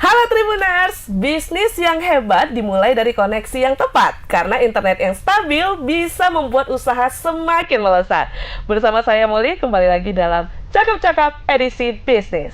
Halo Tribuners, bisnis yang hebat dimulai dari koneksi yang tepat karena internet yang stabil bisa membuat usaha semakin melesat. Bersama saya Molly, kembali lagi dalam Cakap-Cakap edisi bisnis.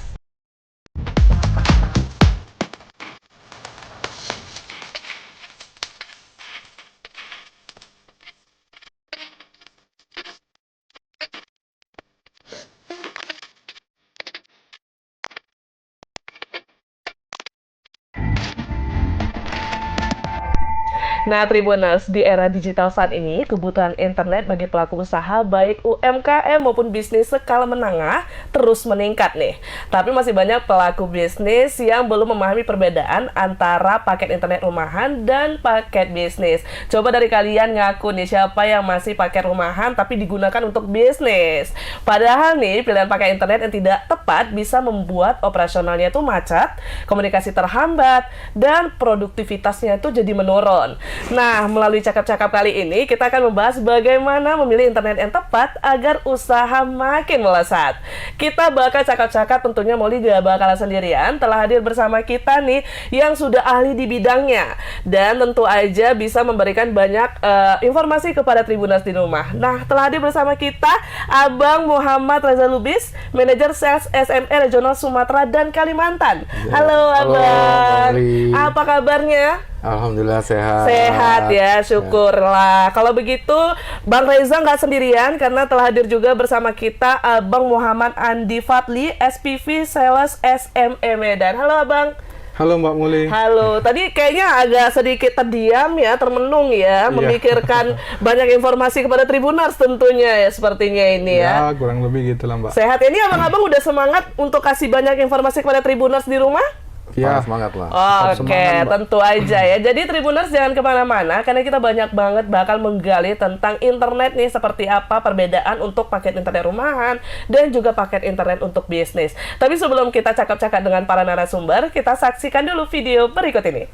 Nah, Tribuners, di era digital saat ini, kebutuhan internet bagi pelaku usaha baik UMKM maupun bisnis skala menengah terus meningkat nih. Tapi masih banyak pelaku bisnis yang belum memahami perbedaan antara paket internet rumahan dan paket bisnis. Coba dari kalian ngaku nih siapa yang masih paket rumahan tapi digunakan untuk bisnis. Padahal nih, pilihan paket internet yang tidak tepat bisa membuat operasionalnya itu macet, komunikasi terhambat, dan produktivitasnya itu jadi menurun. Nah, melalui cakap-cakap kali ini, kita akan membahas bagaimana memilih internet yang tepat agar usaha makin melesat. Kita bakal cakap-cakap, tentunya Molly gak bakalan sendirian, telah hadir bersama kita nih yang sudah ahli di bidangnya. Dan tentu aja bisa memberikan banyak informasi kepada Tribuners di rumah. Nah, telah hadir bersama kita Abang Muhammad Reza Lubis, Manajer Sales SME Regional Sumatera dan Kalimantan. Ya. Halo Abang, apa kabarnya? Alhamdulillah sehat. Sehat ya, syukurlah. Kalau begitu, Bang Reza nggak sendirian karena telah hadir juga bersama kita Abang Muhammad Andi Fadli, SPV Sales SME Medan. Halo Abang. Halo Mbak Muli. Halo, tadi kayaknya agak sedikit terdiam ya, termenung ya, memikirkan banyak informasi kepada Tribuners tentunya ya, sepertinya ini ya. Ya, kurang lebih gitu lah Mbak. Sehat ini abang-abang udah semangat untuk kasih banyak informasi kepada Tribuners di rumah? Ya, semangat lah. Oke, tentu aja ya. Jadi Tribuners jangan kemana-mana karena kita banyak banget bakal menggali tentang internet nih, seperti apa perbedaan untuk paket internet rumahan dan juga paket internet untuk bisnis. Tapi sebelum kita cakap-cakap dengan para narasumber, kita saksikan dulu video berikut ini.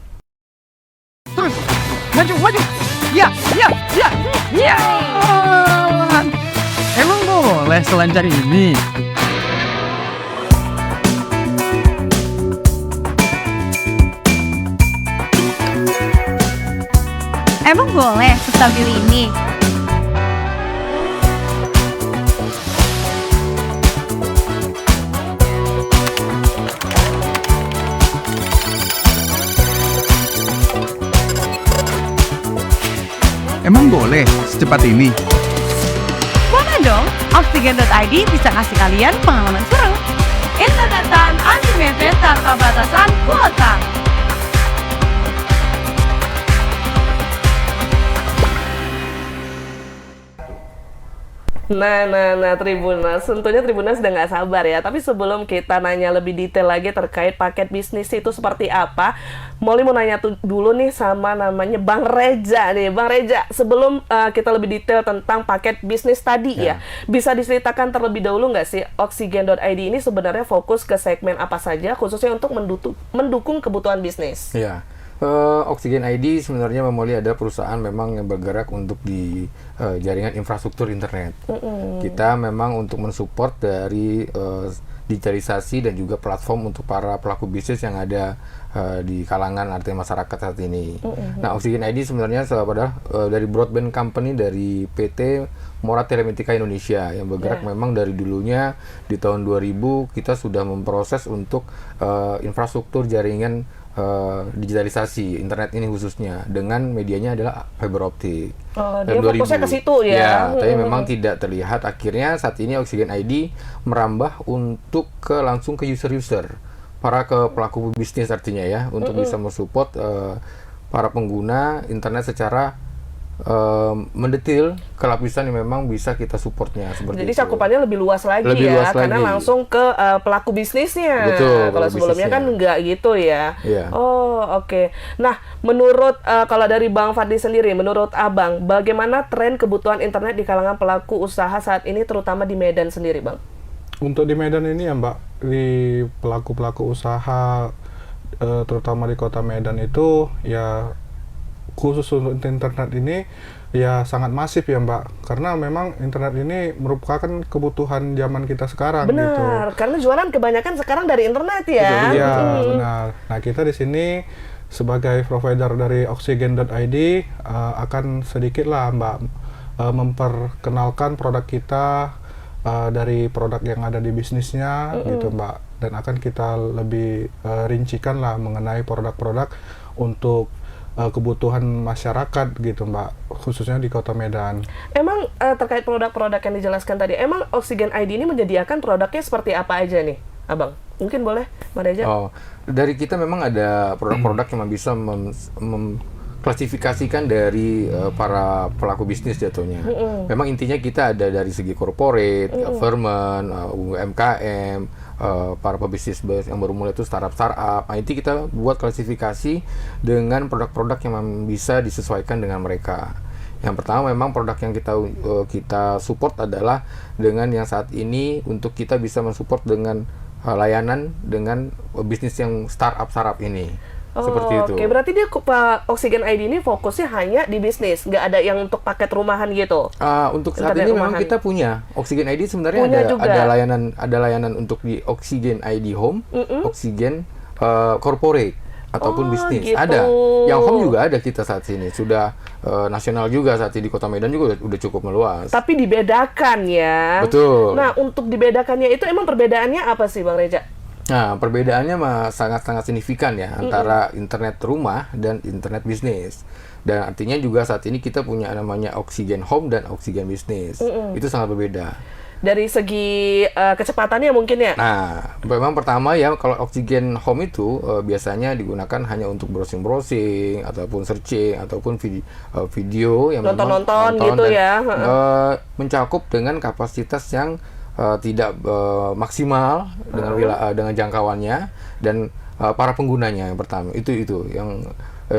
Terus, maju. Ya. Emang boleh selancar ini? Emang boleh sestabil ini? Emang boleh secepat ini? Boleh dong, Oksigen.id bisa kasih kalian pengalaman seru. Internetan unlimited tanpa batasan kuota. Nah, Tribuners, tentunya Tribuners udah nggak sabar ya. Tapi sebelum kita nanya lebih detail lagi terkait paket bisnis itu seperti apa, Molly mau nanya dulu nih sama namanya Bang Reza nih. Bang Reza, sebelum kita lebih detail tentang paket bisnis tadi ya, bisa diceritakan terlebih dahulu nggak sih Oksigen.id ini sebenarnya fokus ke segmen apa saja, khususnya untuk mendukung kebutuhan bisnis? Iya. Oksigen ID sebenarnya Molly ada perusahaan memang yang bergerak untuk di jaringan infrastruktur internet. Kita memang untuk mensupport dari digitalisasi dan juga platform untuk para pelaku bisnis yang ada di kalangan artinya masyarakat saat ini. Nah, Oksigen ID sebenarnya dari broadband company dari PT Mora Telematika Indonesia yang bergerak memang dari dulunya di tahun 2000 kita sudah memproses untuk infrastruktur jaringan digitalisasi internet ini khususnya dengan medianya adalah fiber optik. Dia fokusnya ke situ ya. Tapi memang tidak terlihat. Akhirnya saat ini Oksigen ID merambah untuk langsung ke user-user, para ke pelaku bisnis artinya ya, untuk bisa mensupport para pengguna internet secara mendetil ke lapisan yang memang bisa kita supportnya seperti jadi itu. cakupannya lebih luas lagi karena langsung ke pelaku bisnisnya. Kalau sebelumnya kan enggak gitu ya. Oh, oke. Nah, menurut kalau dari Bang Fadli sendiri, menurut Abang, bagaimana tren kebutuhan internet di kalangan pelaku usaha saat ini terutama di Medan sendiri, Bang? Untuk di Medan ini ya Mbak, di pelaku-pelaku usaha terutama di kota Medan itu ya khusus untuk internet ini ya sangat masif ya Mbak, karena memang internet ini merupakan kebutuhan zaman kita sekarang gitu. Benar, karena jualan kebanyakan sekarang dari internet ya. Iya, benar. Nah, kita di sini sebagai provider dari Oksigen.id akan sedikit lah Mbak memperkenalkan produk kita dari produk yang ada di bisnisnya gitu Mbak, dan akan kita lebih rincikan lah mengenai produk-produk untuk kebutuhan masyarakat gitu Mbak, khususnya di Kota Medan. Emang terkait produk-produk yang dijelaskan tadi, emang Oksigen ID ini menyediakan produknya seperti apa aja nih, Abang? Mungkin boleh, Mbak Reza? Oh, dari kita memang ada produk-produk yang bisa klasifikasikan dari para pelaku bisnis jatuhnya. Memang intinya kita ada dari segi corporate, government, UMKM, para pebisnis yang baru mulai itu startup. Nah, itu kita buat klasifikasi dengan produk-produk yang bisa disesuaikan dengan mereka. Yang pertama memang produk yang kita support adalah dengan yang saat ini untuk kita bisa mensupport dengan layanan dengan bisnis yang startup ini. Seperti itu. Oke, berarti dia Oksigen ID ini fokusnya hanya di bisnis, nggak ada yang untuk paket rumahan gitu. Untuk saat Internet ini rumahan. memang kita punya Oksigen ID sebenarnya ada layanan untuk di Oksigen ID Home, Oksigen Corporate ataupun bisnis. Gitu. Ada. Yang Home juga ada kita saat ini. Sudah nasional juga saat ini di Kota Medan juga udah cukup meluas. Tapi dibedakan ya. Betul. Nah, untuk dibedakannya itu emang perbedaannya apa sih, Bang Reza? Nah, perbedaannya sangat-sangat signifikan ya antara internet rumah dan internet bisnis. Dan artinya juga saat ini kita punya namanya Oksigen Home dan Oksigen Bisnis. Itu sangat berbeda. Dari segi kecepatannya mungkin ya? Nah, memang pertama ya kalau Oksigen Home itu biasanya digunakan hanya untuk browsing-browsing ataupun searching ataupun video yang Nonton-nonton memang gitu dan, ya. mencakup dengan kapasitas yang tidak maksimal dengan jangkauannya dan para penggunanya yang pertama itu yang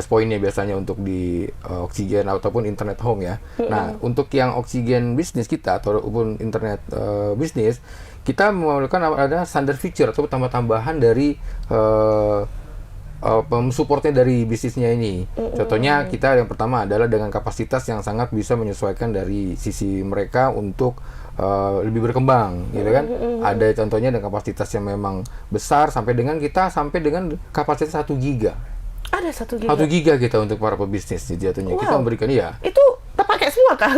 poinnya biasanya untuk di Oksigen ataupun internet home ya. Nah, untuk yang Oksigen bisnis kita ataupun internet bisnis kita memerlukan ada standar feature atau tambah-tambahan dari supportnya dari bisnisnya ini. Contohnya kita yang pertama adalah dengan kapasitas yang sangat bisa menyesuaikan dari sisi mereka untuk lebih berkembang, gitu kan? Ada contohnya dengan kapasitas yang memang besar sampai dengan kapasitas 1 giga. Ada 1 giga. 1 giga kita untuk para pebisnis jatuhnya. Kita memberikan Itu terpakai semua kah?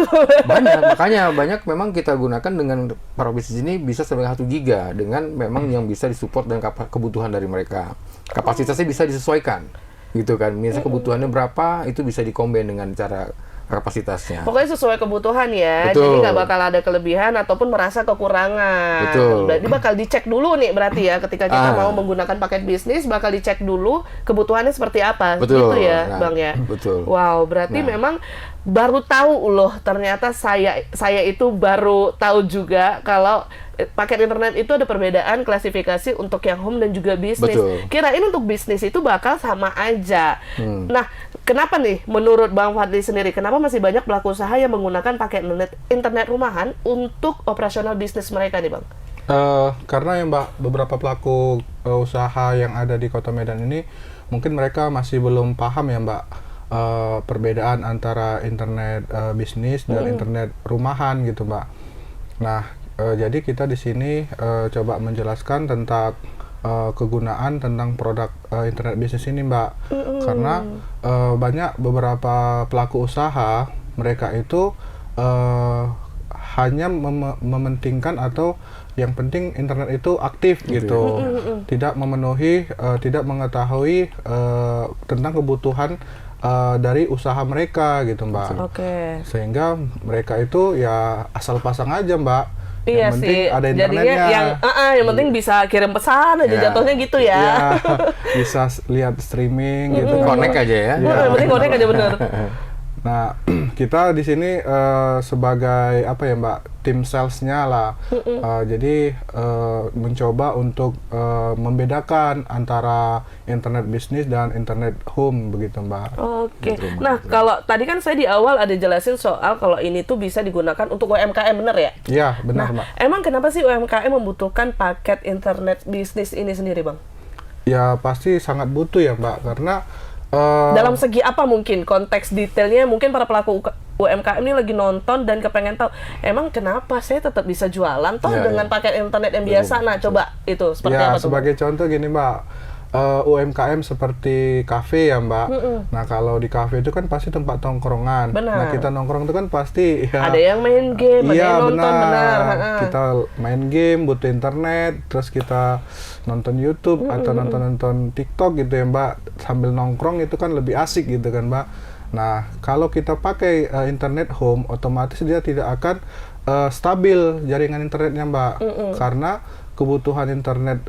makanya banyak memang kita gunakan dengan para bisnis ini bisa sampai 1 giga dengan memang yang bisa disupport dengan kebutuhan dari mereka. Kapasitasnya bisa disesuaikan, gitu kan? Misalnya kebutuhannya berapa, itu bisa dikombin dengan cara kapasitasnya. Pokoknya sesuai kebutuhan ya. Betul. Jadi nggak bakal ada kelebihan ataupun merasa kekurangan. Betul. Berarti bakal dicek dulu nih berarti ya ketika kita mau menggunakan paket bisnis bakal dicek dulu kebutuhannya seperti apa. Betul. Gitu ya, Nah, Bang ya. betul. Wow, berarti memang baru tahu loh ternyata saya itu baru tahu juga kalau paket internet itu ada perbedaan klasifikasi untuk yang home dan juga bisnis. Betul. Kirain untuk bisnis itu bakal sama aja. Nah, kenapa nih menurut Bang Fadli sendiri, kenapa masih banyak pelaku usaha yang menggunakan paket internet rumahan untuk operasional bisnis mereka nih, Bang? Karena ya Mbak, beberapa pelaku usaha yang ada di Kota Medan ini mungkin mereka masih belum paham ya Mbak, perbedaan antara internet bisnis dan internet rumahan gitu Mbak. Nah, jadi kita di sini coba menjelaskan tentang kegunaan tentang produk internet bisnis ini Mbak. Karena banyak beberapa pelaku usaha mereka itu hanya mementingkan atau yang penting internet itu aktif gitu, tidak memenuhi, tidak mengetahui tentang kebutuhan dari usaha mereka gitu Mbak. Oke. Sehingga mereka itu ya asal pasang aja Mbak. Iya Yang penting sih. ada Jadinya internetnya. yang penting bisa kirim pesan aja jatuhnya gitu ya. Iya, bisa lihat streaming gitu kan. Connect aja ya. Yang penting connect aja bener. Nah, kita di sini sebagai apa ya Mbak, tim salesnya lah. Jadi mencoba untuk membedakan antara internet bisnis dan internet home begitu Mbak. Oke. Nah, kalau tadi kan saya di awal ada jelasin soal kalau ini tuh bisa digunakan untuk UMKM, bener ya? Iya, benar Nah, Mbak. emang kenapa sih UMKM membutuhkan paket internet bisnis ini sendiri, Bang? Ya pasti sangat butuh ya Mbak, karena Dalam segi apa mungkin konteks detailnya, mungkin para pelaku UMKM ini lagi nonton dan kepengen tahu emang kenapa saya tetap bisa jualan toh Ya, dengan ya. paket internet yang biasa. Nah, coba itu seperti Ya, apa tuh? sebagai contoh gini Mbak, UMKM seperti kafe ya Mbak. Nah, kalau di kafe itu kan pasti tempat tongkrongan. Benar. Nah, kita nongkrong itu kan pasti ya, Ada yang main game, ada iya, yang nonton, benar. Kita main game, butuh internet, terus kita nonton YouTube atau nonton TikTok gitu ya Mbak. Sambil nongkrong itu kan lebih asik gitu kan Mbak. Nah, kalau kita pakai internet home, otomatis dia tidak akan stabil jaringan internetnya Mbak. Karena kebutuhan internet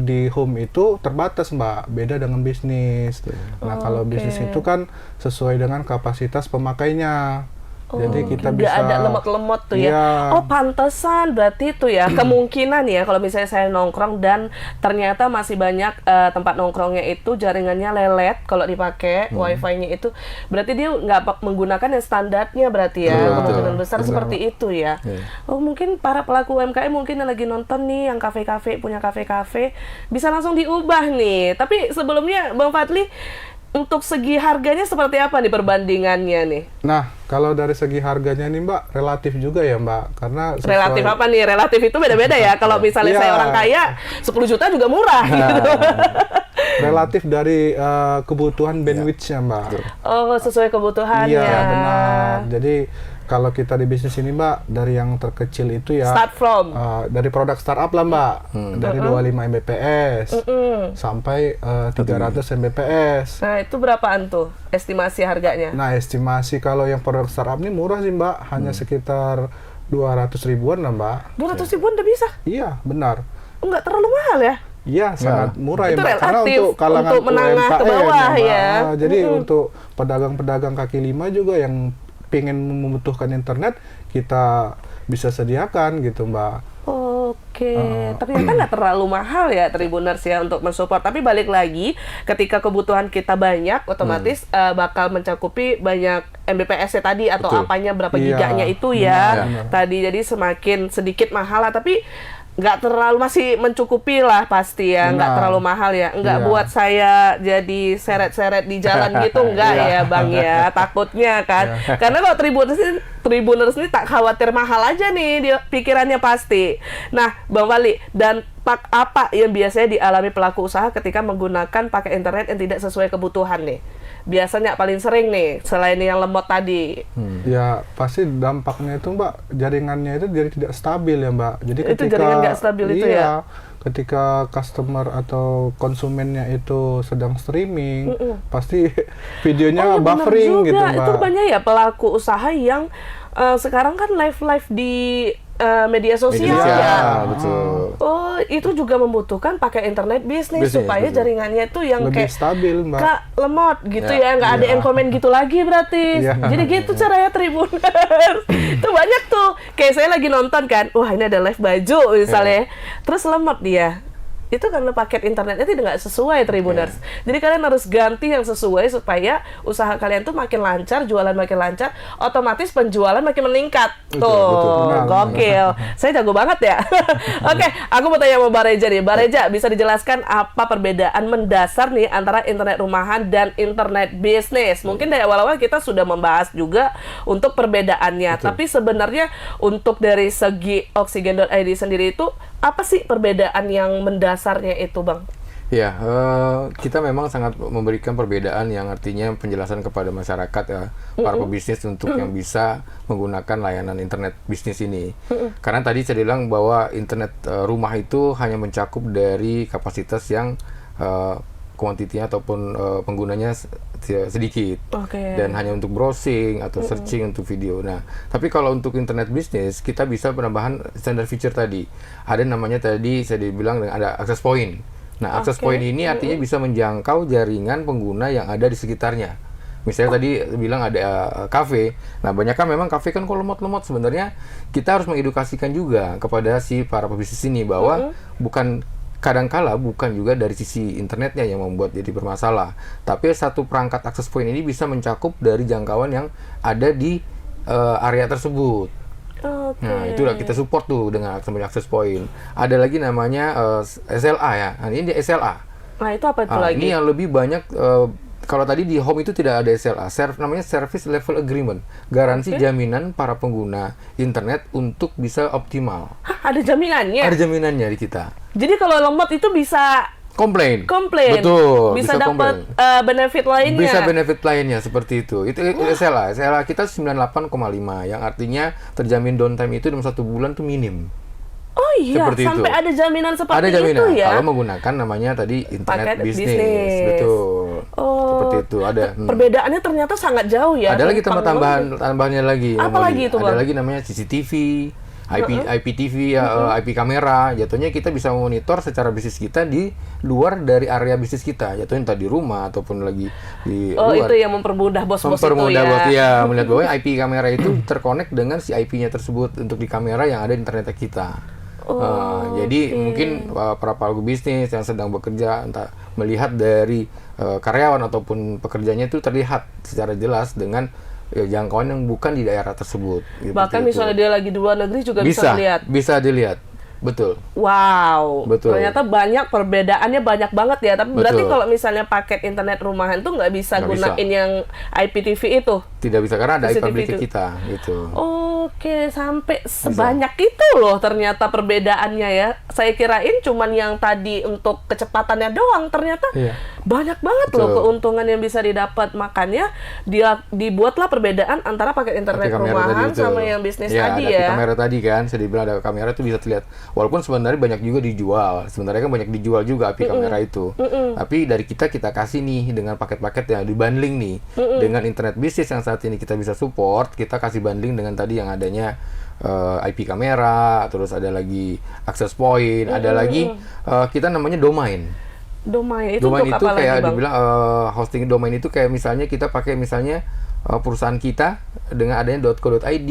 di home itu terbatas Mbak, beda dengan bisnis. Nah, kalau bisnis itu kan sesuai dengan kapasitas pemakainya. Jadi kita nggak bisa ada lemot-lemot tuh ya. Iya. Oh, pantesan berarti itu ya kemungkinan ya kalau misalnya saya nongkrong dan ternyata masih banyak tempat nongkrongnya itu jaringannya lelet kalau dipakai wifi-nya itu, berarti dia nggak menggunakan yang standarnya berarti ya. Betul, Kemungkinan betul. besar Benar, seperti itu ya. Iya. Oh, mungkin para pelaku UMKM mungkin yang lagi nonton nih, yang kafe-kafe punya kafe-kafe bisa langsung diubah nih. Tapi sebelumnya Bang Fadli, untuk segi harganya seperti apa nih perbandingannya nih? Nah, kalau dari segi harganya nih Mbak, relatif juga ya Mbak, karena sesuai- Relatif apa nih? Relatif itu beda-beda ya. Kalau misalnya Iya. saya orang kaya, 10 juta juga murah gitu. relatif dari kebutuhan bandwidth-nya Mbak. Oh, sesuai kebutuhannya. Iya, benar. Jadi kalau kita di bisnis ini Mbak, dari yang terkecil itu ya Start from. dari produk startup lah Mbak, dari 25 Mbps sampai 300 Mbps. Nah, itu berapaan tuh estimasi harganya? Nah, estimasi kalau yang produk startup ini murah sih Mbak, hanya sekitar 200 ribuan lah Mbak. 200 ribuan udah bisa? Iya, benar. Enggak terlalu mahal ya? Iya, sangat murah Itu ya Mbak. Karena relatif, untuk kalangan untuk menengah ke UMKM bawah Mbak. ya. Jadi untuk pedagang-pedagang kaki lima juga yang pengen membutuhkan internet, kita bisa sediakan gitu Mbak. Oke, ternyata nggak terlalu mahal ya Tribuners ya untuk mensupport. Tapi balik lagi, ketika kebutuhan kita banyak, otomatis bakal mencakupi banyak Mbps-nya tadi atau Betul. apanya berapa Iya, giganya itu ya. benar. Tadi jadi semakin sedikit mahal lah, tapi nggak terlalu, masih mencukupi lah pasti ya, nggak Benar. terlalu mahal ya, nggak Iya. buat saya jadi seret-seret di jalan gitu, nggak ya Bang ya, takutnya kan. Karena kalau Tribuners ini tak khawatir mahal aja nih dia pikirannya pasti. Nah Bang Wali, dan apa yang biasanya dialami pelaku usaha ketika menggunakan pakai internet yang tidak sesuai kebutuhan nih? Biasanya paling sering nih, selain yang lemot tadi. Ya pasti dampaknya itu Mbak, jaringannya itu jadi tidak stabil ya Mbak. Jadi Itu jaringan nggak stabil itu ya? Ketika customer atau konsumennya itu sedang streaming, pasti videonya Oh, iya, benar buffering juga. gitu Mbak. Itu banyak ya pelaku usaha yang sekarang kan live di media sosial Media ya. sosial, betul. Oh, itu juga membutuhkan pakai internet bisnis Bisnis, supaya betul. jaringannya itu yang Lebih kayak stabil Mbak. Kak lemot gitu ya, Ya, nggak ada iya. yang komen gitu lagi berarti. Iya. Jadi gitu caranya Tribuners. Itu banyak tuh. Kayak saya lagi nonton kan, wah ini ada live baju misalnya, terus lemot dia. Itu karena paket internetnya tidak nggak sesuai Tribuners. Jadi kalian harus ganti yang sesuai supaya usaha kalian tuh makin lancar, jualan makin lancar, otomatis penjualan makin meningkat. Tuh, benar, gokil. Saya jago banget ya. Oke, aku mau tanya sama Mbak Reja nih. Mbak Reja, bisa dijelaskan apa perbedaan mendasar nih antara internet rumahan dan internet bisnis? Mungkin dari awal-awal kita sudah membahas juga untuk perbedaannya. Tapi sebenarnya untuk dari segi Oksigen.id sendiri itu apa sih perbedaan yang mendasarnya itu, Bang? Ya, kita memang sangat memberikan perbedaan yang artinya penjelasan kepada masyarakat ya, para pebisnis untuk yang bisa menggunakan layanan internet bisnis ini. Karena tadi saya bilang bahwa internet rumah itu hanya mencakup dari kapasitas yang kuantitinya ataupun penggunanya sedikit. Oke. Dan hanya untuk browsing atau searching untuk video. Nah, tapi kalau untuk internet bisnis kita bisa penambahan standar feature tadi. Ada namanya tadi saya dibilang ada access point. Nah, access point ini artinya bisa menjangkau jaringan pengguna yang ada di sekitarnya. Misalnya tadi bilang ada kafe. Nah, banyak kan memang kafe kan kok lemot-lemot, sebenarnya kita harus mengedukasikan juga kepada si para pebisnis ini bahwa kadangkala bukan juga dari sisi internetnya yang membuat jadi bermasalah, tapi satu perangkat access point ini bisa mencakup dari jangkauan yang ada di area tersebut. Oke. Nah, itulah kita support tuh dengan access point. Ada lagi namanya SLA ya. Nah, ini dia SLA. Nah, itu apa itu Ah, lagi? ini yang lebih banyak kalau tadi di home itu tidak ada SLA, namanya Service Level Agreement, garansi jaminan para pengguna internet untuk bisa optimal. Hah, ada jaminannya? Ada jaminannya di kita. Jadi kalau lemot itu bisa Komplain. komplain, Betul. bisa dapat komplain. benefit lainnya. Bisa benefit lainnya seperti itu. Itu SLA. SLA kita 98,5 yang artinya terjamin downtime itu dalam 1 bulan tuh minim. Oh iya, Seperti sampai itu. ada jaminan seperti Ada jaminan itu ya. kalau menggunakan namanya tadi internet Paket bisnis. bisnis. Betul. Oh, Seperti itu ada. Perbedaannya ternyata sangat jauh ya. Ada lagi Tentang tambahannya lagi. Apa lagi itu, Ada Bang? lagi namanya CCTV, IPTV, IP kamera. Jatuhnya kita bisa memonitor secara bisnis kita di luar dari area bisnis kita. Jatuhnya entah di rumah ataupun lagi di Oh, luar. itu yang mempermudah bos-bos itu Mempermudah ya. buat ya melihat bahwa IP kamera itu terkonek dengan si IP-nya tersebut untuk di kamera yang ada di internet kita. Jadi mungkin para pelaku bisnis yang sedang bekerja entah melihat dari karyawan ataupun pekerjanya itu terlihat secara jelas dengan jangkauan yang bukan di daerah tersebut. Bahkan misalnya dia lagi di luar negeri juga bisa melihat. Bisa dilihat. Betul. Wow, Betul. ternyata banyak perbedaannya banyak banget ya. Tapi berarti Betul. kalau misalnya paket internet rumahan tuh nggak bisa Nggak gunain bisa. yang IPTV itu. Tidak bisa karena ada CCTV publik itu. kita gitu. Oke, sampai sebanyak itu loh ternyata perbedaannya ya. Saya kirain cuman yang tadi untuk kecepatannya doang, ternyata Iya. banyak banget loh Betul. keuntungan yang bisa didapat. Makanya dibuatlah perbedaan antara paket internet Pakai kamera rumahan tadi itu. sama yang bisnis Ya, tadi ada ya. kamera tadi kan, saya dibilang ada kamera itu bisa terlihat. Walaupun sebenarnya banyak juga dijual. Sebenarnya kan banyak dijual juga IP kamera itu. Tapi dari kita kasih nih dengan paket-paket yang dibundling nih dengan internet bisnis yang saat ini kita bisa support, kita kasih bundling dengan tadi yang adanya IP kamera, terus ada lagi access point, ada lagi kita namanya domain. Domain itu Domain untuk itu apa kayak lagi, Bang? dibilang hosting domain itu kayak misalnya kita pakai misalnya perusahaan kita dengan adanya .co.id,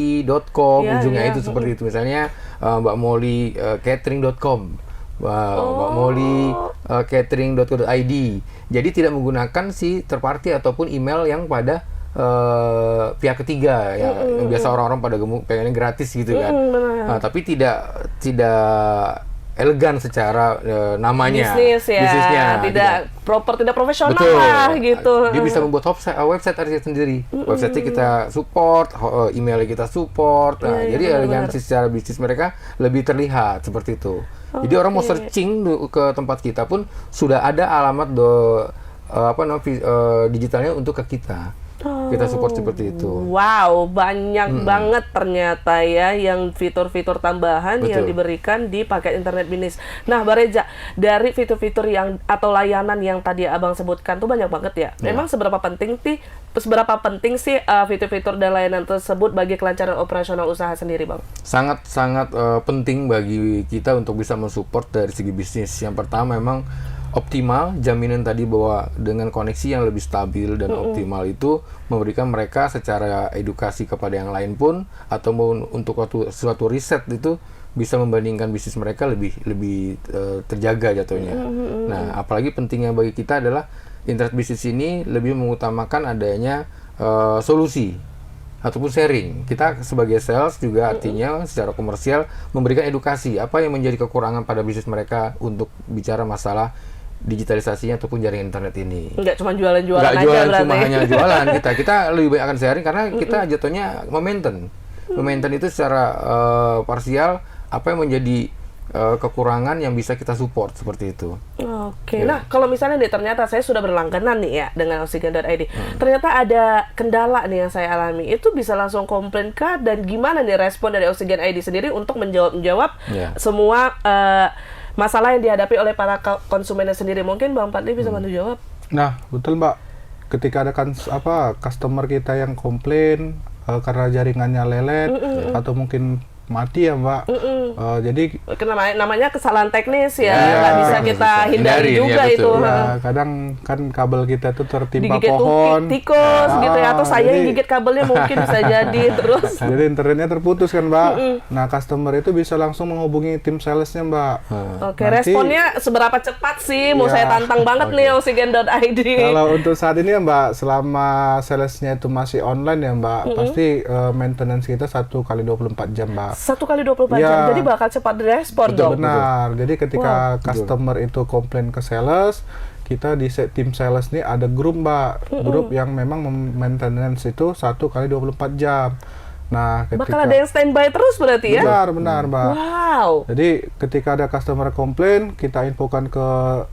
.com, Iya, ujungnya iya. itu seperti itu. Misalnya Mbak Molly catering.com, Mbak Molly catering.co.id. Jadi tidak menggunakan si third party ataupun email yang pada pihak ketiga yang biasa orang-orang pada pengennya gratis gitu kan. benar. Tapi tidak elegan secara namanya, Bisnisnya tidak proper, tidak profesional betul lah gitu. Dia bisa membuat website artinya sendiri. Website kita support, emailnya kita support. Nah, Iya, jadi benar-benar. elegansi secara bisnis mereka lebih terlihat seperti itu. Jadi orang mau searching ke tempat kita pun sudah ada alamat digitalnya untuk ke kita. Kita support seperti itu. Wow, banyak banget ternyata ya yang fitur-fitur tambahan yang Betul. diberikan di paket internet bisnis. Nah, Mbak Reza, dari fitur-fitur yang atau layanan yang tadi Abang sebutkan tuh banyak banget ya. Memang seberapa penting sih fitur-fitur dan layanan tersebut bagi kelancaran operasional usaha sendiri, Bang? Sangat penting bagi kita untuk bisa mensupport dari segi bisnis. Yang pertama memang optimal, jaminan tadi bahwa dengan koneksi yang lebih stabil dan optimal itu memberikan mereka secara edukasi kepada yang lain pun atau untuk suatu riset itu bisa membandingkan bisnis mereka lebih terjaga jatuhnya. Nah, apalagi pentingnya bagi kita adalah internet bisnis ini lebih mengutamakan adanya solusi ataupun sharing. Kita sebagai sales juga artinya secara komersial memberikan edukasi apa yang menjadi kekurangan pada bisnis mereka untuk bicara masalah digitalisasinya ataupun jaringan internet ini. Nggak cuma jualan-jualan Nggak aja jualan berarti. cuma hanya jualan kita lebih banyak akan sharing karena kita jatuhnya memaintain itu secara parsial apa yang menjadi kekurangan yang bisa kita support seperti itu. Oke, nah kalau misalnya nih ternyata saya sudah berlangganan nih ya dengan Oksigen.id, ternyata ada kendala nih yang saya alami, itu bisa langsung komplain kah dan gimana nih respon dari Oksigen.id sendiri untuk menjawab semua masalah yang dihadapi oleh para konsumennya sendiri? Mungkin Bang Padli bisa bantu jawab. Nah, betul Mbak. Ketika ada customer kita yang komplain karena jaringannya lelet atau mungkin mati ya Mbak. Jadi Namanya kesalahan teknis ya, Iya, nggak bisa kita hindari hindarin, juga ya, itu. betul. ya kadang kan kabel kita tuh tertimpa Digigit pohon. tikus gitu ya, atau saya yang jadi- gigit kabelnya mungkin bisa jadi terus. Jadi internetnya terputus kan Mbak. Nah customer itu bisa langsung menghubungi tim salesnya Mbak. Oke, Nanti- responnya seberapa cepat sih? Mau Ya. saya tantang banget nih Oksigen.id. Kalau untuk saat ini ya Mbak, selama salesnya itu masih online ya Mbak, pasti maintenance kita 1 kali 24 jam Mbak. 1 kali 24 jam, Iya. jadi bakal cepat direspon Betul, dong. benar. Jadi ketika customer itu komplain ke sales, kita di tim sales nih ada grup Mbak, grup yang memang maintenance itu 1 kali 24 jam. Nah, Bakal ada yang standby terus berarti ya? benar Mbak. Wow. Jadi ketika ada customer komplain, kita infokan ke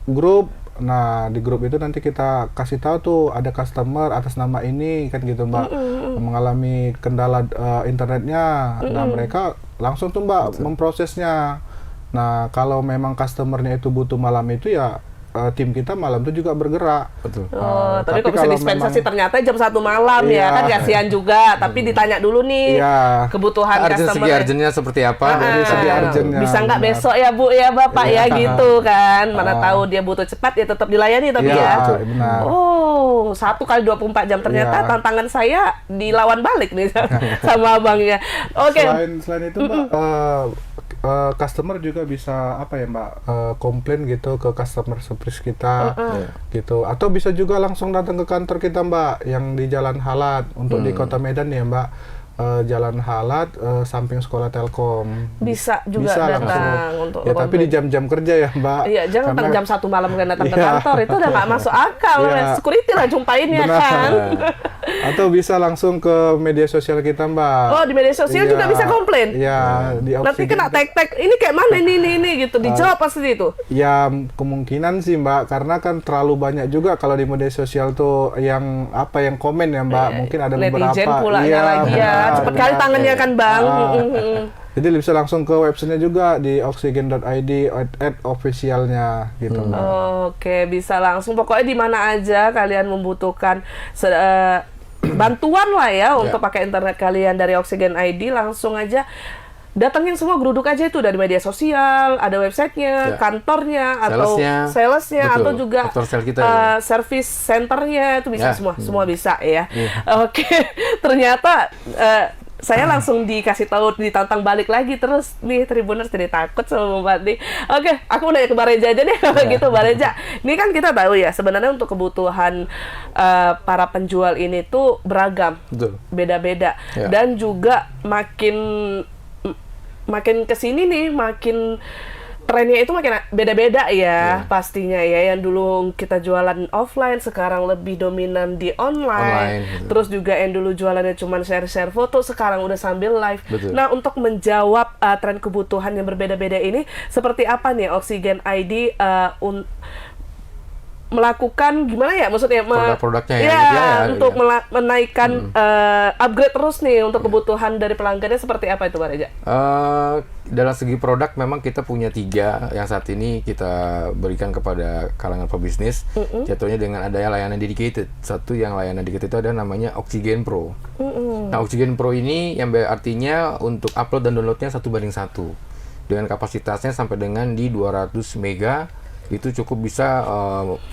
grup. Nah, di grup itu nanti kita kasih tahu tuh ada customer atas nama ini kan gitu Mbak, mengalami kendala internetnya. Nah, mereka langsung tuh Mbak memprosesnya. Nah, kalau memang customernya itu butuh malam itu ya tim kita malam itu juga bergerak. Betul. Oh, tapi kok bisa kalau dispensasi memang- ternyata jam 1 malam Iya. ya kan kasihan juga. Tapi ditanya dulu nih Iya. kebutuhan Urgency customer. urgentnya seperti apa? Dari segi urgentnya, Bisa nggak benar. besok ya Bu ya Bapak ya Iya. gitu kan. Mana tahu dia butuh cepat ya tetap dilayani tapi Iya, ya. benar. Oh, 1 kali 24 jam ternyata Iya. tantangan saya dilawan balik nih sama abangnya. Oke. Selain itu Mbak, customer juga bisa apa ya Mbak, komplain gitu ke customer service kita, gitu. Atau bisa juga langsung datang ke kantor kita Mbak, yang di Jalan Halat untuk di Kota Medan ya Mbak. Jalan Halat samping sekolah Telkom. Bisa juga datang langsung. untuk Ya tapi di komplain. jam-jam kerja ya Mbak. Iya, jangan datang Karena- jam 1 malam kan datang ke Iya. kantor. Itu udah nggak masuk akal. Iya. Security lah jumpain ya Benar. kan. Atau bisa langsung ke media sosial kita Mbak. Oh, di media sosial juga bisa komplain? Iya, di Nanti Oksigen. kena tag-tag, ini kayak mana ini gitu. Dijawab pasti itu. Ya kemungkinan sih Mbak, karena kan terlalu banyak juga kalau di media sosial tuh yang apa yang komen ya Mbak. Mungkin ada beberapa. Netizen pula Iya, lagi ya. benar, Cepet kali benar. tangannya kan Bang. Ah. Jadi bisa langsung ke websitenya juga di oksigen.id @officialnya gitu Mbak. Oke, bisa langsung. Pokoknya di mana aja kalian membutuhkan bantuan lah ya untuk pakai internet kalian dari Oksigen ID, langsung aja datangin semua, geruduk aja itu dari media sosial, ada websitenya, Ya. kantornya, atau Salesnya. salesnya, Betul. atau juga Kantor sales kita ya. service centernya itu bisa Ya. semua bisa ya. Oke, ternyata saya langsung dikasih tahu, ditantang balik lagi terus nih Tribuners, jadi takut sama Mbak Bandi. Oke, aku nanya ke Mbak Reja aja deh kalau gitu Mbak Reja. Ini kan kita tahu ya sebenarnya untuk kebutuhan para penjual ini tuh beragam, Betul. beda-beda, Ya. dan juga makin kesini nih makin trennya itu makin beda-beda ya, pastinya ya. Yang dulu kita jualan offline, sekarang lebih dominan di online. Online, gitu. Terus juga yang dulu jualannya cuma share-share foto, sekarang udah sambil live. Betul. Nah, untuk menjawab tren kebutuhan yang berbeda-beda ini, seperti apa nih Oksigen ID melakukan gimana ya, maksudnya Produk-produknya ya, ya, gitu ya, untuk ya. menaikkan upgrade terus nih untuk kebutuhan dari pelanggannya, seperti apa itu Mbak Reja? Dalam segi produk memang kita punya 3 yang saat ini kita berikan kepada kalangan pebisnis. Jatuhnya dengan adanya layanan dedicated. Satu yang layanan dedicated itu ada namanya Oksigen Pro. Nah, Oksigen Pro ini yang artinya untuk upload dan downloadnya 1:1 dengan kapasitasnya sampai dengan di 200 mega. Itu cukup bisa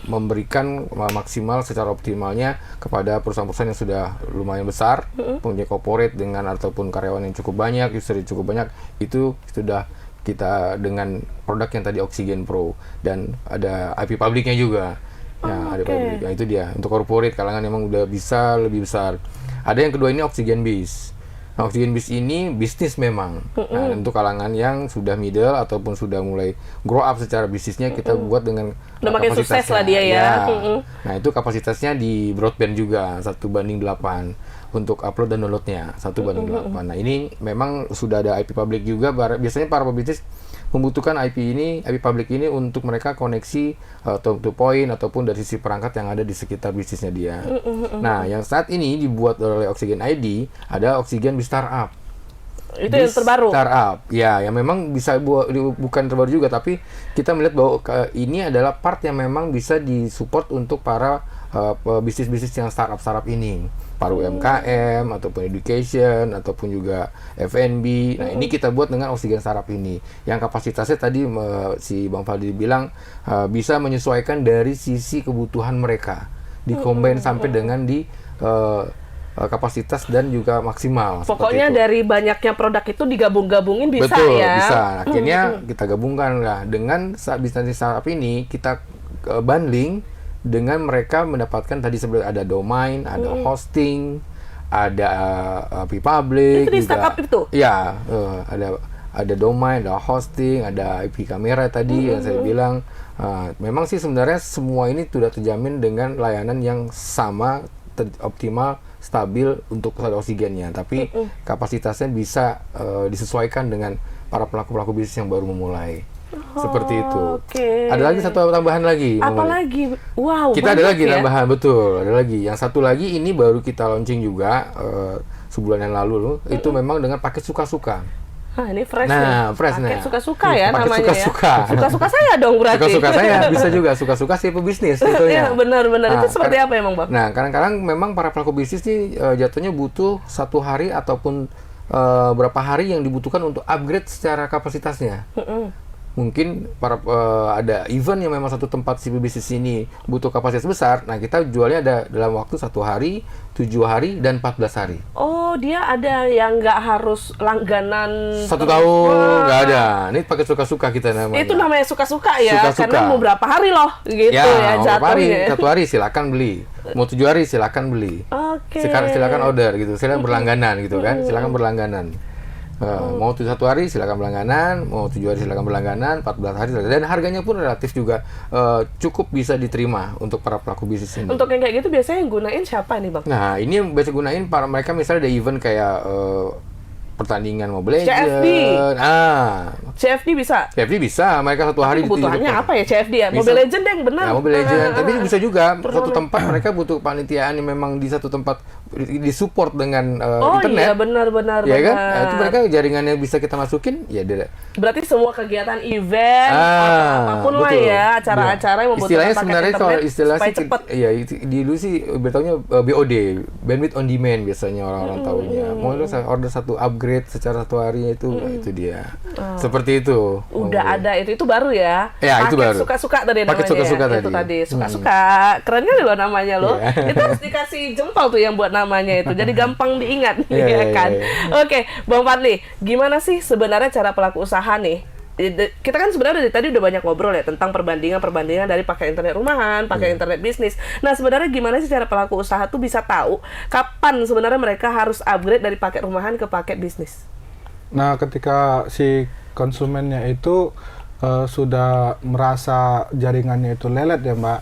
memberikan maksimal secara optimalnya kepada perusahaan-perusahaan yang sudah lumayan besar, punya corporate dengan ataupun karyawan yang cukup banyak, user yang cukup banyak, itu sudah kita dengan produk yang tadi Oksigen Pro, dan ada IP publiknya juga. Ya, ada publik. Nah, itu dia untuk corporate kalangan memang udah bisa lebih besar. Ada yang kedua ini Oksigen Biz. Nah, Oksigen Biz ini bisnis memang. Nah, untuk kalangan yang sudah middle ataupun sudah mulai grow up secara bisnisnya, kita buat dengan Udah makin sukses lah dia ya. Nah, itu kapasitasnya di broadband juga 1:8 untuk upload dan downloadnya 1:8. Nah, ini memang sudah ada IP public juga. Biasanya para pebisnis membutuhkan IP public ini untuk mereka koneksi to point ataupun dari sisi perangkat yang ada di sekitar bisnisnya dia. Nah, yang saat ini dibuat oleh Oksigen ID ada Oksigen Biz Startup. Itu yang terbaru. Startup, ya, yang memang bisa bukan terbaru juga, tapi kita melihat bahwa ini adalah part yang memang bisa disupport untuk para bisnis-bisnis yang startup ini, para UMKM ataupun education ataupun juga F&B. Nah, ini kita buat dengan Oksigen Startup ini, yang kapasitasnya tadi si Bang Fadli bilang bisa menyesuaikan dari sisi kebutuhan mereka, di-combine sampai dengan di kapasitas dan juga maksimal. Pokoknya dari banyaknya produk itu digabung-gabungin bisa. Betul, ya. bisa. Akhirnya kita gabungkan lah dengan bisnis startup ini, kita bundling dengan mereka mendapatkan tadi sebenarnya ada domain, ada hosting, ada IP public. Itu di juga, startup itu? Ya, ada domain, ada hosting, ada IP kamera tadi yang saya bilang, Memang sih sebenarnya semua ini sudah terjamin dengan layanan yang sama, optimal, stabil untuk saluran oksigennya. Tapi kapasitasnya bisa disesuaikan dengan para pelaku-pelaku bisnis yang baru memulai. Seperti itu. Oke. Ada lagi satu tambahan lagi. Apa lagi? Wow, Kita ada banyak lagi ya. tambahan, betul. Ada lagi. Yang satu lagi ini baru kita launching juga sebulan yang lalu loh. Itu memang dengan paket suka-suka. Ini fresh Nah, nih. fresh, Paket nah. suka-suka ya Paket namanya suka-suka. ya. Suka-suka saya dong berarti. Suka-suka saya bisa juga, suka-suka si pebisnis Iya, tentunya. benar-benar. Itu Nah, seperti apa emang, Bang? Nah, kadang-kadang memang para pelaku bisnis nih jatuhnya butuh 1 hari ataupun berapa hari yang dibutuhkan untuk upgrade secara kapasitasnya. Mungkin ada event yang memang satu tempat si bisnis ini butuh kapasitas besar. Nah, kita jualnya ada dalam waktu 1 hari, 7 hari, dan 14 hari. Oh, dia ada yang nggak harus langganan 1 tahun nggak ada. Ini pakai suka-suka kita namanya. Itu namanya suka-suka ya, Suka-suka. karena mau berapa hari loh, gitu ya, mau berapa hari? jatuhnya. 1 hari silakan beli. Mau 7 hari silakan beli. Oke. Silakan order gitu. Silakan berlangganan gitu kan. Silakan berlangganan. Mau 1 hari silakan berlangganan, mau 7 hari silakan berlangganan, 14 hari silakan. Dan harganya pun relatif juga cukup bisa diterima untuk para pelaku bisnis ini. Untuk yang kayak gitu biasanya yang gunain siapa nih, Bang? Nah, ini yang biasa gunain para mereka misalnya ada event kayak pertandingan Mobile Legends. CFD. CFD bisa? CFD bisa, mereka 1 hari Kebutuhannya ditujukan. apa ya CFD ya? Bisa. Mobile Legends deh yang benar. Ya, Mobile Legends. Tapi bisa juga satu tempat mereka butuh panitiaan yang memang di satu tempat disupport dengan Oh internet. iya, benar-benar. Ya kan? Nah, itu mereka jaringannya bisa kita masukin, ya dia. Berarti semua kegiatan event apapun lah betul. ya, acara-acara yang membutuhkan Istilahnya paket sebenarnya internet kalau istilah supaya sih, cepat. ya dulu sih beritahunya BOD, bandwidth on demand biasanya orang-orang tahunya. Mau lu order 1 upgrade secara 1 hari itu dia. Seperti itu. Udah ada itu baru ya. Ya, itu Paket baru. suka-suka tadi Paket namanya. suka-suka ya. tadi. Itu tadi suka-suka. Keren kali loh namanya loh. Iya. Itu harus dikasih jempol tuh yang buat namanya itu. Jadi gampang diingat Iya, ya iya, kan. iya. Oke, Bang Fadli, gimana sih sebenarnya cara pelaku usaha nih? Kita kan sebenarnya dari tadi udah banyak ngobrol ya tentang perbandingan dari pakai internet rumahan, pakai internet bisnis. Nah, sebenarnya gimana sih cara pelaku usaha tuh bisa tahu kapan sebenarnya mereka harus upgrade dari paket rumahan ke paket bisnis? Nah, ketika si konsumennya itu sudah merasa jaringannya itu lelet ya, Mbak.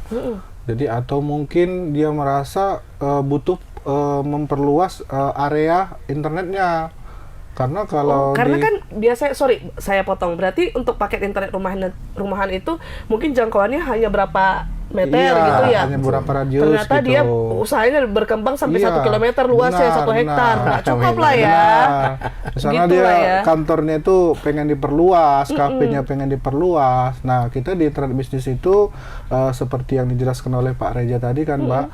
Jadi atau mungkin dia merasa butuh memperluas area internetnya. Karena kalau Karena kan biasa, sorry saya potong, berarti untuk paket internet rumahan itu mungkin jangkauannya hanya berapa meter iya, gitu ya. hanya beberapa radius Ternyata gitu. dia usahanya berkembang sampai Iya, 1 kilometer luasnya, 1 hektar. Nggak cukup lah ya. Misalnya Gitu dia lah ya. kantornya itu pengen diperluas, kafenya pengen diperluas. Nah, kita di internet bisnis itu seperti yang dijelaskan oleh Pak Reja tadi kan, Mbak,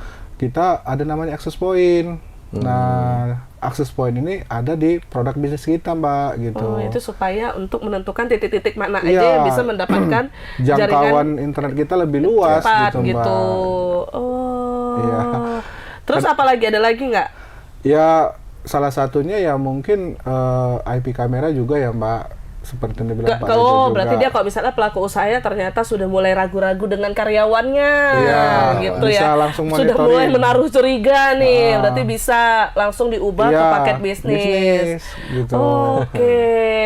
kita ada namanya access point. Nah, access point ini ada di produk bisnis kita, Mbak, gitu. Oh, itu supaya untuk menentukan titik-titik mana aja Iya. yang bisa mendapatkan jangkauan internet kita lebih luas cepat gitu, Mbak. gitu. Oh. Iya. Terus apa lagi? Ada lagi nggak? Ya, salah satunya ya mungkin IP kamera juga ya, Mbak. Seperti yang dibilang Pak Reza juga. Berarti dia kalau misalnya pelaku usahanya ternyata sudah mulai ragu-ragu dengan karyawannya, Iya, gitu bisa ya. langsung Sudah monitoring. mulai menaruh curiga nih, berarti bisa langsung diubah ke Iya, paket bisnis. gitu. Oke,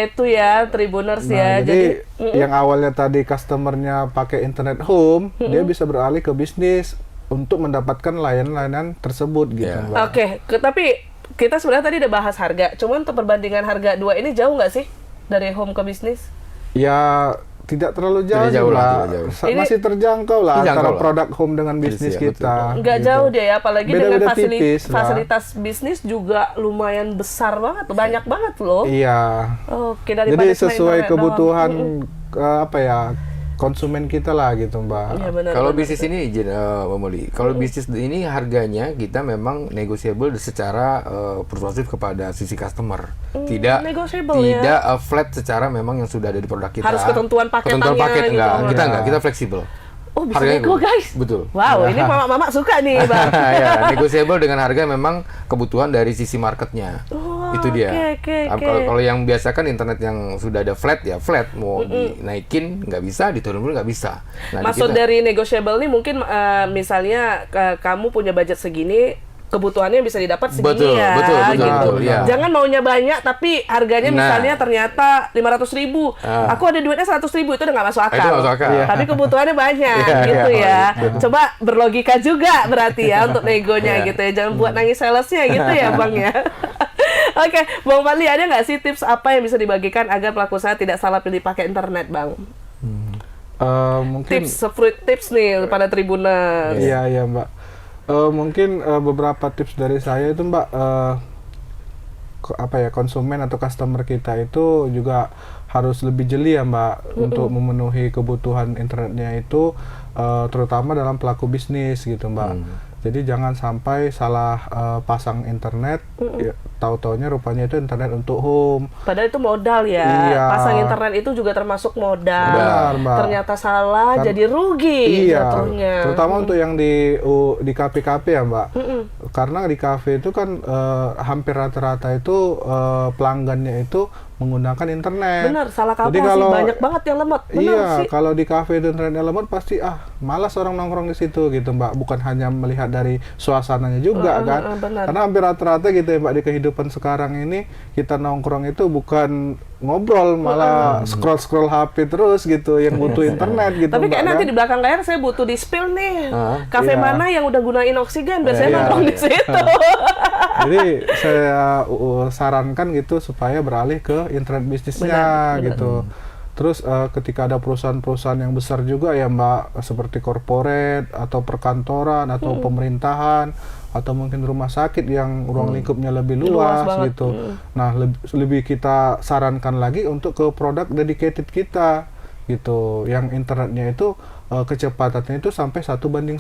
itu ya Tribuners Nah, ya. jadi yang awalnya tadi customernya pakai internet home, dia bisa beralih ke bisnis untuk mendapatkan layanan-layanan tersebut gitu, Iya. Mbak. Oke, tapi kita sebenarnya tadi udah bahas harga. Cuman untuk perbandingan harga dua ini jauh nggak sih dari home ke bisnis? Ya tidak terlalu jauh, Tidak jauh lah, Mbak. tidak jauh. Ini- Masih terjangkau lah Terjangkau antara lah. produk home dengan bisnis ya, kita. Nggak gitu. jauh dia ya, apalagi dengan Beda-beda tipis lah. fasilitas bisnis juga lumayan besar banget, banyak banget loh. Iya. Oke, daripada Jadi cuma sesuai internet kebutuhan doang. apa ya, konsumen kita lah gitu, Mbak. Iya, benar. Kalau benar. bisnis ini izin Mbak Moli, kalau bisnis ini harganya kita memang negotiable secara persuasif kepada sisi customer. negotiable ya. Tidak flat secara memang yang sudah ada di produk kita. Harus ketentuan paketannya Ketentuan paket gitu. kita Iya. enggak, kita fleksibel. Oh, bisa Harganya nego, gue. guys. Betul. Wow, ini mama-mama suka nih, Bang. Ya, negotiable dengan harga memang kebutuhan dari sisi marketnya. Oh, Itu dia. oke. Kalau yang biasa kan internet yang sudah ada flat ya flat, mau dinaikin nggak bisa, diturunin nggak bisa. Nah, di Maksud kita- dari negotiable nih mungkin misalnya kamu punya budget segini, kebutuhannya bisa didapat segini Betul, ya, betul, gitu. iya. Jangan maunya banyak tapi harganya Nah. misalnya ternyata 500.000. Aku ada duitnya 100.000, itu udah nggak masuk akal. Itu nggak masuk akal. Iya. Tapi kebutuhannya banyak, Iya, gitu iya, ya. Coba berlogika juga berarti ya untuk negonya gitu ya. Jangan buat nangis salesnya gitu ya Bang ya. Oke, Bang Fadli, ada nggak sih tips apa yang bisa dibagikan agar pelaku usaha tidak salah pilih pakai internet, Bang? Mungkin Tips nih pada Tribuners. iya Mbak. Mungkin beberapa tips dari saya itu Mbak, konsumen atau customer kita itu juga harus lebih jeli ya Mbak untuk memenuhi kebutuhan internetnya itu, terutama dalam pelaku bisnis gitu Mbak. Jadi jangan sampai salah pasang internet, ya, tahu-taunya rupanya itu internet untuk home. Padahal itu modal ya. Iya. Pasang internet itu juga termasuk modal. Benar, Mbak. Ternyata salah, jadi rugi Iya, jatuhnya. terutama untuk yang di kafe-kafe ya Mbak. Karena di kafe itu kan hampir rata-rata itu pelanggannya itu menggunakan internet. Benar, salah kaprah Jadi sih, kalau banyak banget yang lemot. Benar iya, sih. kalau di kafe itu internetnya lemot pasti malas orang nongkrong di situ gitu Mbak. Bukan hanya melihat dari suasananya juga kan. benar. Karena hampir rata-rata gitu ya Mbak, di kehidupan sekarang ini kita nongkrong itu bukan ngobrol, malah scroll HP terus gitu, yang butuh internet gitu Tapi Mbak, kayak nanti kan? di belakang layar saya butuh di spill nih. Kafe iya. mana yang udah gunain oksigen, biasanya Iya. nongkrong di situ. Jadi saya sarankan gitu supaya beralih ke internet bisnisnya gitu. Terus ketika ada perusahaan-perusahaan yang besar juga ya Mbak, seperti corporate atau perkantoran atau pemerintahan atau mungkin rumah sakit yang ruang lingkupnya lebih Luas luas banget. gitu. Nah, lebih kita sarankan lagi untuk ke produk dedicated kita gitu, yang internetnya itu kecepatannya itu sampai 1:1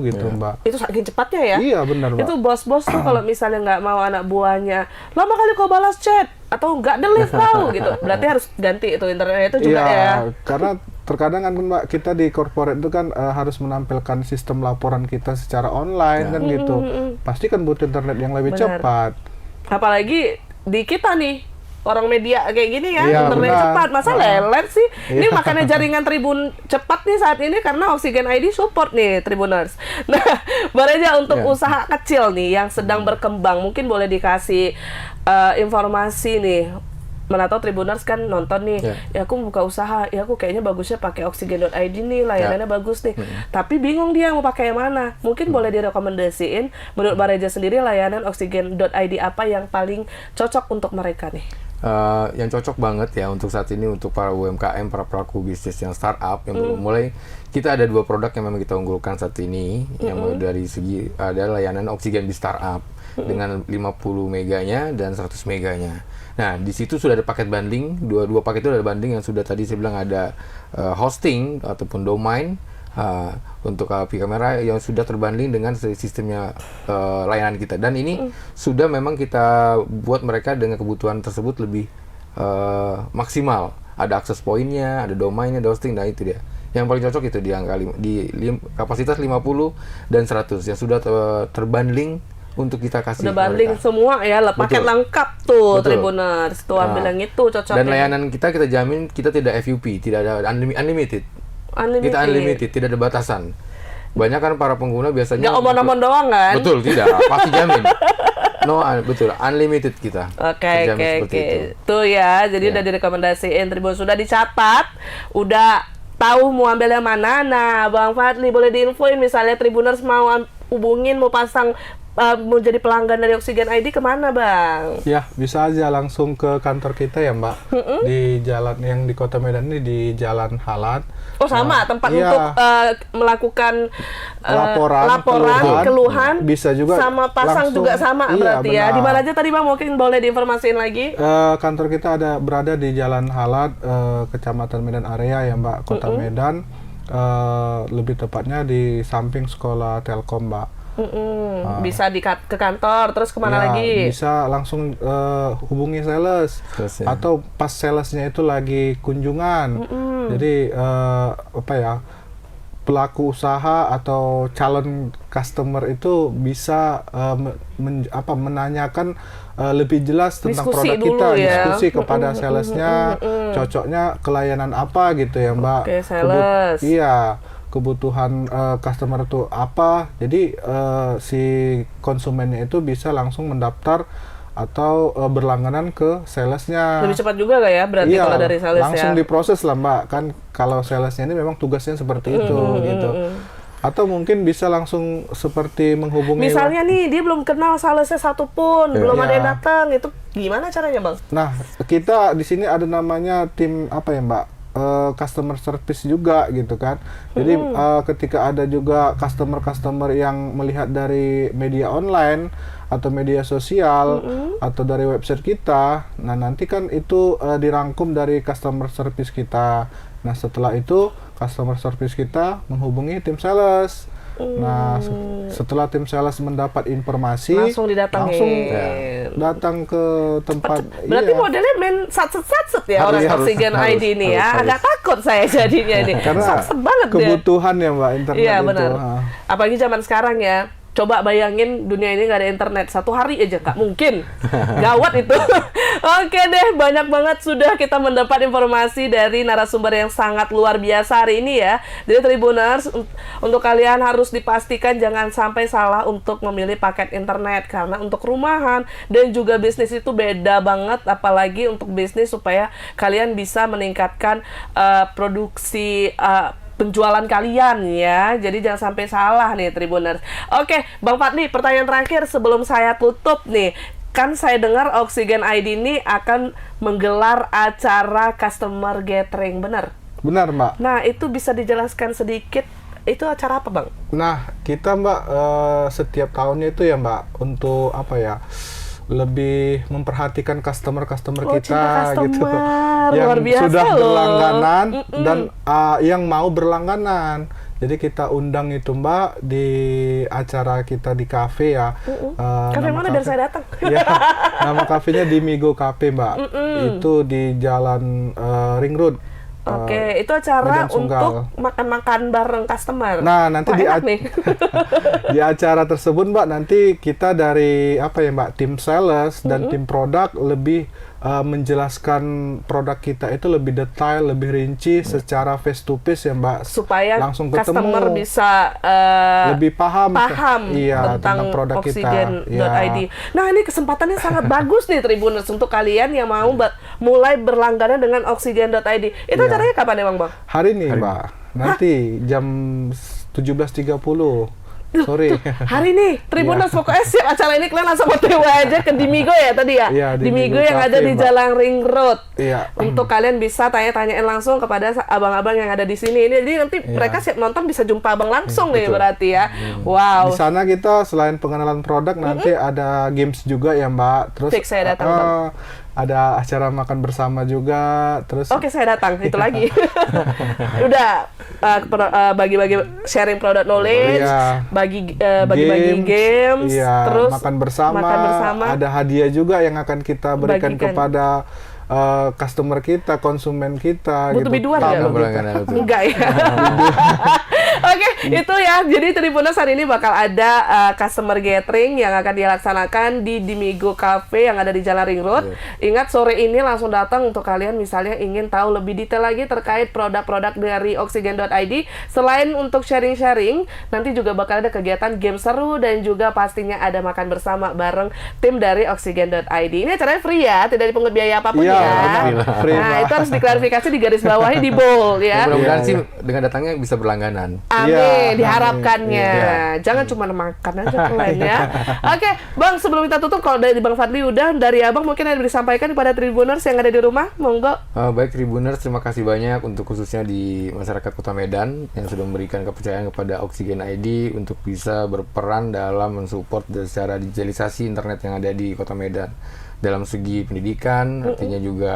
gitu Mbak. Itu saking cepatnya ya. Iya benar Mbak. Itu bos-bos tuh kalau misalnya nggak mau anak buahnya, lama kali kau balas chat atau nggak delete kau gitu, berarti harus ganti itu internetnya itu juga Iya, ya. karena terkadang kan Mbak, kita di corporate itu kan harus menampilkan sistem laporan kita secara online kan gitu. Pasti kan butuh internet yang lebih Benar. cepat. Apalagi di kita nih orang media kayak gini ya, Iya, internet benar. cepat, masa lelet sih? Ini makanya jaringan Tribun cepat nih saat ini karena Oksigen ID support nih Tribuners. Nah, Bareja untuk usaha kecil nih yang sedang berkembang, mungkin boleh dikasih informasi nih. Mana tahu Tribuners kan nonton nih, ya aku buka usaha, ya aku kayaknya bagusnya pakai Oksigen.id nih, layanannya bagus nih. Tapi bingung dia mau pakai yang mana. Mungkin boleh direkomendasiin menurut Bareja sendiri layanan Oksigen.id apa yang paling cocok untuk mereka nih? Yang cocok banget ya untuk saat ini untuk para UMKM, para pelaku bisnis yang startup yang baru mulai. Kita ada 2 produk yang memang kita unggulkan saat ini. Yang dari segi ada layanan Oksigen di startup dengan 50 meganya dan 100 meganya. Nah, di situ sudah ada paket bundling, dua paket itu ada bundling yang sudah tadi saya bilang ada hosting ataupun domain untuk api kamera yang sudah terbundling dengan sistemnya layanan kita. Dan ini sudah memang kita buat mereka dengan kebutuhan tersebut lebih maksimal. Ada akses poinnya, ada domainnya, ada hosting, nah itu dia. Yang paling cocok itu di angka kapasitas 50 dan 100 yang sudah terbundling untuk kita kasih Udah bundling mereka. semua ya, paket Betul. lengkap tuh Betul. Tribuners. Tuh ambil yang itu cocoknya. Dan layanan kita jamin kita tidak FUP, tidak ada unlimited. Kita unlimited, tidak ada batasan. Banyak kan para pengguna biasanya Nggak omong-omong doang kan? Betul, tidak, pasti jamin. Betul, unlimited kita. Oke. Terjamin seperti itu. Tuh ya, jadi udah direkomendasiin Tribun, sudah dicatat, udah tahu mau ambil yang mana. Nah, Bang Fadli boleh diinfoin misalnya Tribuners mau hubungin, mau pasang mau jadi pelanggan dari Oksigen ID kemana Bang? Ya, bisa aja langsung ke kantor kita ya Mbak. Di jalan yang di Kota Medan ini di Jalan Halat. Oh sama, tempat iya. untuk melakukan laporan, keluhan, bisa juga sama pasang langsung. juga sama Iya, berarti ya. benar. Di mana aja tadi Bang, mungkin boleh diinformasiin lagi? Kantor kita berada di Jalan Halat, Kecamatan Medan Area ya Mbak, Kota Medan. Lebih tepatnya di samping sekolah Telkom Mbak. Bisa ke kantor, terus kemana Ya, lagi? bisa langsung hubungi sales Terus, ya. atau pas salesnya itu lagi kunjungan. Jadi pelaku usaha atau calon customer itu bisa menanyakan lebih jelas tentang Diskusi produk dulu kita, ya. diskusi kepada salesnya, cocoknya ke layanan apa gitu ya Mbak. Oke, sales. Iya. kebutuhan customer itu apa. Jadi si konsumennya itu bisa langsung mendaftar atau berlangganan ke salesnya. Lebih cepat juga nggak ya berarti Iya, kalau dari sales langsung ya? diproses lah Mbak. Kan kalau salesnya ini memang tugasnya seperti itu gitu. Atau mungkin bisa langsung seperti menghubungi. Misalnya nih dia belum kenal salesnya satupun, belum ada yang Iya. datang, itu gimana caranya bang? Nah, kita di sini ada namanya tim apa ya Mbak? Customer service juga gitu kan. Jadi ketika ada juga customer yang melihat dari media online atau media sosial atau dari website kita, nah nanti kan itu dirangkum dari customer service kita. Nah setelah itu customer service kita menghubungi tim sales. Nah setelah tim sales mendapat informasi, Langsung didatangin. langsung datang ke tempat. Berarti iya. modelnya main satset-satset ya Harus, orang harus, Oksigen harus, ID ini ya. harus. Agak takut saya jadinya nih. Karena Satset banget ya. kebutuhan ya Mbak internet Iya itu. benar. Ah. Apalagi zaman sekarang ya. Coba bayangin dunia ini nggak ada internet 1 hari aja nggak mungkin. Gawat itu. Oke deh, banyak banget sudah kita mendapat informasi dari narasumber yang sangat luar biasa hari ini ya. Jadi Tribuners, untuk kalian harus dipastikan jangan sampai salah untuk memilih paket internet karena untuk rumahan dan juga bisnis itu beda banget, apalagi untuk bisnis supaya kalian bisa meningkatkan produksi penjualan kalian ya. Jadi jangan sampai salah nih Tribuners. Oke, Bang Fadli, pertanyaan terakhir sebelum saya tutup nih. Kan saya dengar Oksigen ID ini akan menggelar acara customer gathering, benar? Benar Mbak. Nah, itu bisa dijelaskan sedikit. Itu acara apa, Bang? Nah kita Mbak setiap tahunnya itu ya Mbak untuk apa ya? Lebih memperhatikan customer Oh, kita cinta gitu, customer. yang Luar biasa sudah loh. berlangganan dan yang mau berlangganan. Jadi kita undang itu Mbak di acara kita di kafe ya. Kafe Nama mana biar kafe- saya datang? Ya, nama kafenya di Migo Cafe Mbak. Itu di Jalan Ring Road. Oke, itu acara Medan Sunggal. untuk makan-makan bareng customer. Nah, nanti Wah, di enak nih. di acara tersebut Mbak, nanti kita dari apa ya Mbak, tim sales dan tim produk lebih menjelaskan produk kita itu lebih detail, lebih rinci secara face to face ya Mbak. Supaya langsung ketemu, customer bisa lebih paham iya, tentang produk Oksigen.id. kita. Nah, ini kesempatannya sangat bagus nih Tribuners untuk kalian yang mau mulai berlangganan dengan Oksigen.id. Itu Iya. acaranya kapan ya, Bang? Hari ini Mbak, nanti jam 17.30 sore. Hari ini Tribuners pokoknya siap acara ini kalian langsung OTW aja ke Dimigo ya tadi ya? Iya, Dimigo Dimigo yang ada Cafe, di Mbak. Jalan Ring Road. Iya. Untuk kalian bisa tanya-tanyain langsung kepada abang-abang yang ada di sini. Ini jadi nanti mereka siap nonton bisa jumpa abang langsung nih betul. berarti ya. Wow. Di sana kita selain pengenalan produk nanti ada games juga ya Mbak. Terus Fix, saya datang, Bang. ada acara makan bersama juga. Terus Oke, saya datang. Itu lagi. Udah bagi-bagi sharing product knowledge, Iya. bagi-bagi games, iya, terus makan bersama, ada hadiah juga yang akan kita berikan Bagikan. kepada customer kita, konsumen kita Butuh gitu. biduan Tamu ya? kita. Berlangganan itu. Enggak ya. Oke, itu ya. Jadi Tribuners hari ini bakal ada customer gathering yang akan dilaksanakan di Dimigo Cafe yang ada di Jalan Ring Road. Ingat sore ini langsung datang untuk kalian misalnya ingin tahu lebih detail lagi terkait produk-produk dari Oksigen.id. Selain untuk sharing-sharing, nanti juga bakal ada kegiatan game seru dan juga pastinya ada makan bersama bareng tim dari Oksigen.id. Ini acaranya free ya, tidak dipungut biaya apapun Iya, ya. free, Nah, Mbak. itu harus diklarifikasi di garis bawahi di bold ya. Mudah-mudahan Iya, sih iya. dengan datangnya bisa berlangganan. Amin, Iya, diharapkannya. amin. Jangan cuma makan aja kalian ya. Oke, Bang, sebelum kita tutup, kalau dari Bang Fadli udah, dari Abang mungkin ada disampaikan kepada Tribuners yang ada di rumah, monggo. Baik Tribuners, terima kasih banyak untuk khususnya di masyarakat Kota Medan yang sudah memberikan kepercayaan kepada Oksigen ID untuk bisa berperan dalam mensupport secara digitalisasi internet yang ada di Kota Medan. Dalam segi pendidikan, artinya juga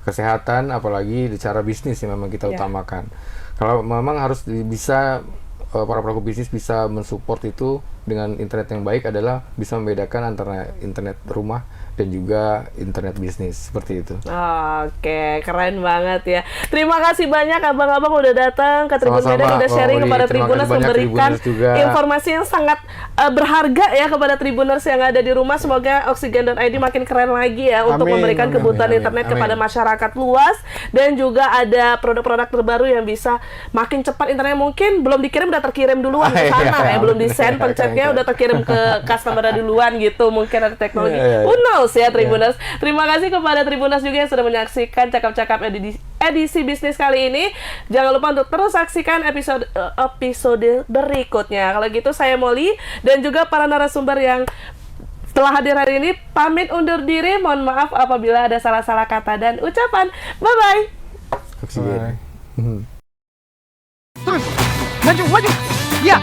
kesehatan, apalagi secara bisnis yang memang kita Ya. utamakan. Kalau memang harus bisa para pelaku bisnis bisa mensupport itu dengan internet yang baik adalah bisa membedakan antara internet rumah dan juga internet bisnis, seperti itu. Oke, keren banget ya. Terima kasih banyak abang-abang udah datang ke Tribun Sama-sama, Medan, udah sharing Oli. kepada Terima Tribuners, kasih banyak, memberikan Tribuners juga. informasi yang sangat berharga ya kepada Tribuners yang ada di rumah. Semoga Oksigen.id makin keren lagi ya untuk Amin, memberikan amin, kebutuhan amin, internet amin. kepada masyarakat luas, dan juga ada produk-produk terbaru yang bisa makin cepat internetnya. Mungkin belum dikirim udah terkirim duluan ke sana ya, belum di-send pencetnya udah terkirim ke customer duluan gitu. Mungkin ada teknologi. Who knows ya Tribuners. Terima kasih kepada Tribuners juga yang sudah menyaksikan cakap-cakap edisi bisnis kali ini. Jangan lupa untuk terus saksikan episode berikutnya. Kalau gitu saya Molly dan juga para narasumber yang telah hadir hari ini pamit undur diri. Mohon maaf apabila ada salah-salah kata dan ucapan. Bye-bye. Oksigen. Terus, maju. Ya.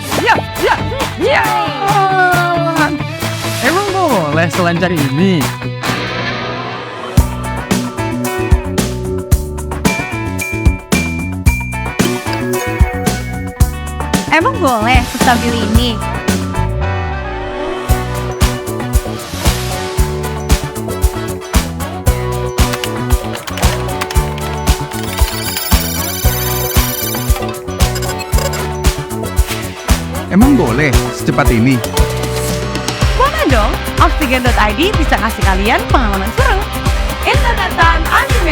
Emang boleh selancar ini? Emang boleh sestabil ini? Emang boleh secepat ini? Boleh dong, Oksigen.id bisa kasih kalian pengalaman seru. Internetan unlimited.